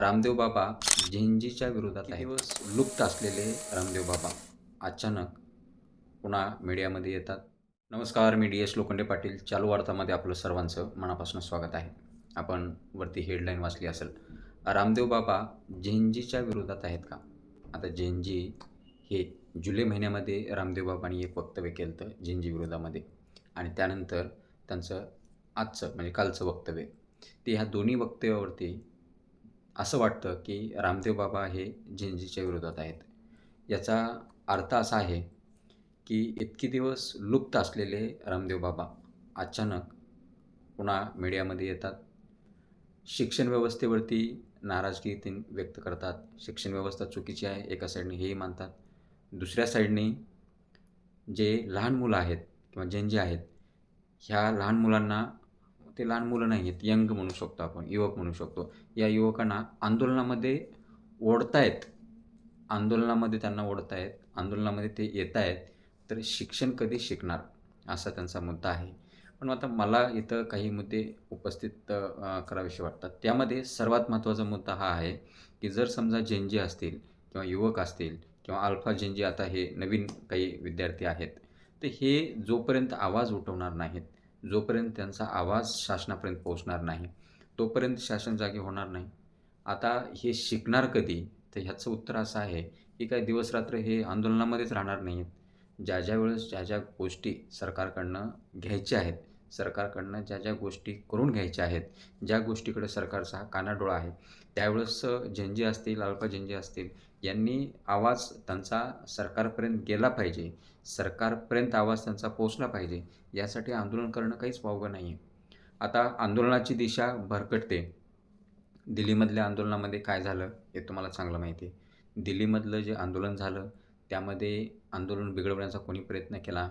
रामदेव बाबा झेंजीच्या विरोधात आहेत. दिवस लुप्त असलेले रामदेव बाबा अचानक पुन्हा मीडियामध्ये येतात. नमस्कार, मी डी एस लोखंडे पाटील. चालू वार्तामध्ये आपलं सर्वांचं मनापासून स्वागत आहे. आपण वरती हेडलाईन वाचली असेल, रामदेव बाबा झेंजीच्या विरोधात आहेत का? आता झेंजी हे जुलै महिन्यामध्ये रामदेव बाबांनी एक वक्तव्य केलं होतं झेंजी विरोधामध्ये, आणि त्यानंतर त्यांचं आजचं म्हणजे कालचं वक्तव्य, ते ह्या दोन्ही वक्तव्यावरती असं वाटतं की रामदेव बाबा हे झेंजीच्या विरोधात आहेत. याचा अर्थ असा आहे की इतके दिवस लुप्त असलेले रामदेव बाबा अचानक पुन्हा मीडियामध्ये येतात. शिक्षण व्यवस्थेवरती नाराजगी ते व्यक्त करतात. शिक्षण व्यवस्था चुकीची आहे एका साईडने हेही मानतात. दुसऱ्या साईडने जे लहान मुलं आहेत किंवा झेंजी आहेत, ह्या लहान मुलांना, ते लहान मुलं नाही आहेत, यंग म्हणू शकतो आपण, युवक म्हणू शकतो. या युवकांना आंदोलनामध्ये ओढतायत, आंदोलनामध्ये त्यांना ओढतायत, आंदोलनामध्ये ते येत आहेत, तर शिक्षण कधी शिकणार असा त्यांचा मुद्दा आहे. पण आता मला इथं काही मुद्दे उपस्थित करावेसे वाटतात. त्यामध्ये सर्वात महत्त्वाचा मुद्दा हा आहे की जर समजा झेंजी असतील किंवा युवक असतील किंवा अल्फा झेंजी, आता हे नवीन काही विद्यार्थी आहेत, तर हे जोपर्यंत आवाज उठवणार नाहीत, जोपर्यंत त्यांचा आवाज शासनापर्यंत पोहोचणार नाही, तोपर्यंत शासन जागे होणार नाही. आता हे शिकणार कधी? तर ह्याचं उत्तर असं आहे की काही दिवस-रात्र हे आंदोलनामध्येच राहणार नाहीत. ज्या वेळेस ज्या गोष्टी सरकारकडनं घ्यायच्या आहेत, सरकारकडनं ज्या गोष्टी करून घ्यायच्या आहेत, ज्या गोष्टीकडे सरकारचा हा कानाडोळा आहे, त्यावेळेस झेंजी असतील, अल्फा झेंजी असतील, यांनी आवाज त्यांचा सरकारपर्यंत गेला पाहिजे. सरकारपर्यंत आवाज त्यांचा पोहोचला पाहिजे. यासाठी आंदोलन करणं काहीच वावगं नाही आहे. आता आंदोलनाची दिशा भरकटते. दिल्लीमधल्या आंदोलनामध्ये काय झालं हे तुम्हाला चांगलं माहिती आहे. दिल्लीमधलं जे आंदोलन झालं, त्यामध्ये आंदोलन बिघडवण्याचा कोणी प्रयत्न केला,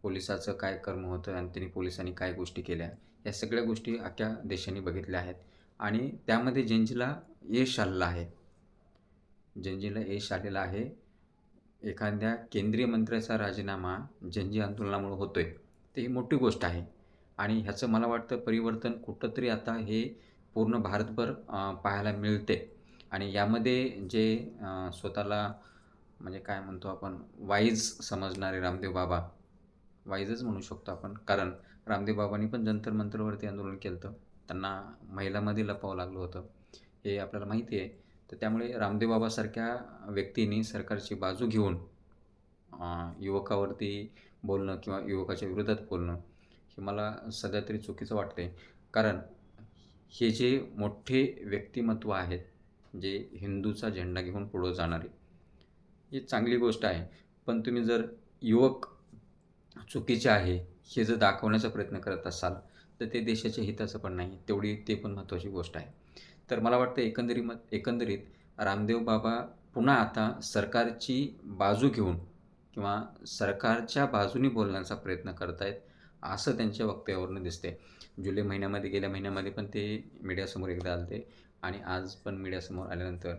पोलिसाचं काय कर्म होतं आणि त्यांनी पोलिसांनी काय गोष्टी केल्या, या सगळ्या गोष्टी अख्ख्या देशाने बघितल्या आहेत. आणि त्यामध्ये झेंजीला यश आलेलं आहे. झेंजीला यश आलेलं आहे. एखाद्या केंद्रीय मंत्र्याचा राजीनामा झेंजी आंदोलनामुळे होतोय, तर ही मोठी गोष्ट आहे. आणि ह्याचं मला वाटतं परिवर्तन कुठंतरी आता हे पूर्ण भारतभर पाहायला मिळते. आणि यामध्ये जे स्वतःला म्हणजे काय म्हणतो आपण, वाईज समजणारे रामदेव बाबा, वाईजच म्हणू शकतो आपण, कारण रामदेव बाबांनी पण जंतर मंतरवरती आंदोलन केलं होतं. त्यांना महिलामध्ये लपवावं लागलं होतं, हे आपल्याला माहिती आहे. तर त्यामुळे रामदेव बाबासारख्या व्यक्तींनी सरकारची बाजू घेऊन युवकावरती बोलणं किंवा युवकाच्या विरोधात बोलणं, हे मला सध्या तरी चुकीचं वाटतंय. कारण हे जे मोठे व्यक्तिमत्व आहेत, जे हिंदूचा झेंडा घेऊन पुढं जाणारे, ही चांगली गोष्ट आहे. पण तुम्ही जर युवक चुकीचे आहे हे जर दाखवण्याचा प्रयत्न करत असाल, तर ते देशाच्या हिताचं पण नाही. तेवढी ते पण महत्त्वाची गोष्ट आहे. तर मला वाटतं एकंदरीत रामदेव बाबा पुन्हा आता सरकारची बाजू घेऊन किंवा सरकारच्या बाजूने बोलण्याचा प्रयत्न करत आहेत, असं त्यांच्या वक्तव्यावरून दिसते. जुलै महिन्यामध्ये, गेल्या महिन्यामध्ये पण ते मीडियासमोर एकदा आले होते आणि आज पण मीडियासमोर आल्यानंतर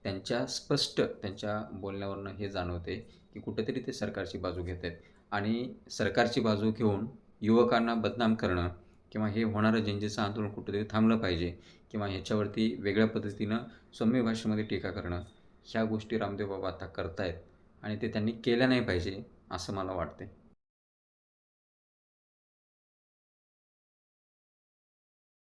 त्यांच्या बोलण्यावरून हे जाणवते की कुठेतरी ते सरकारची बाजू घेत आहेत. आणि सरकारची बाजू घेऊन युवकांना बदनाम करणं किंवा हे होणारं झेंजीचं आंदोलन कुठेतरी थांबलं पाहिजे किंवा ह्याच्यावरती वेगळ्या पद्धतीनं सौम्य भाषेमध्ये टीका करणं, ह्या गोष्टी रामदेव बाबा आता करत आहेत आणि ते त्यांनी केल्या नाही पाहिजे असं मला वाटते.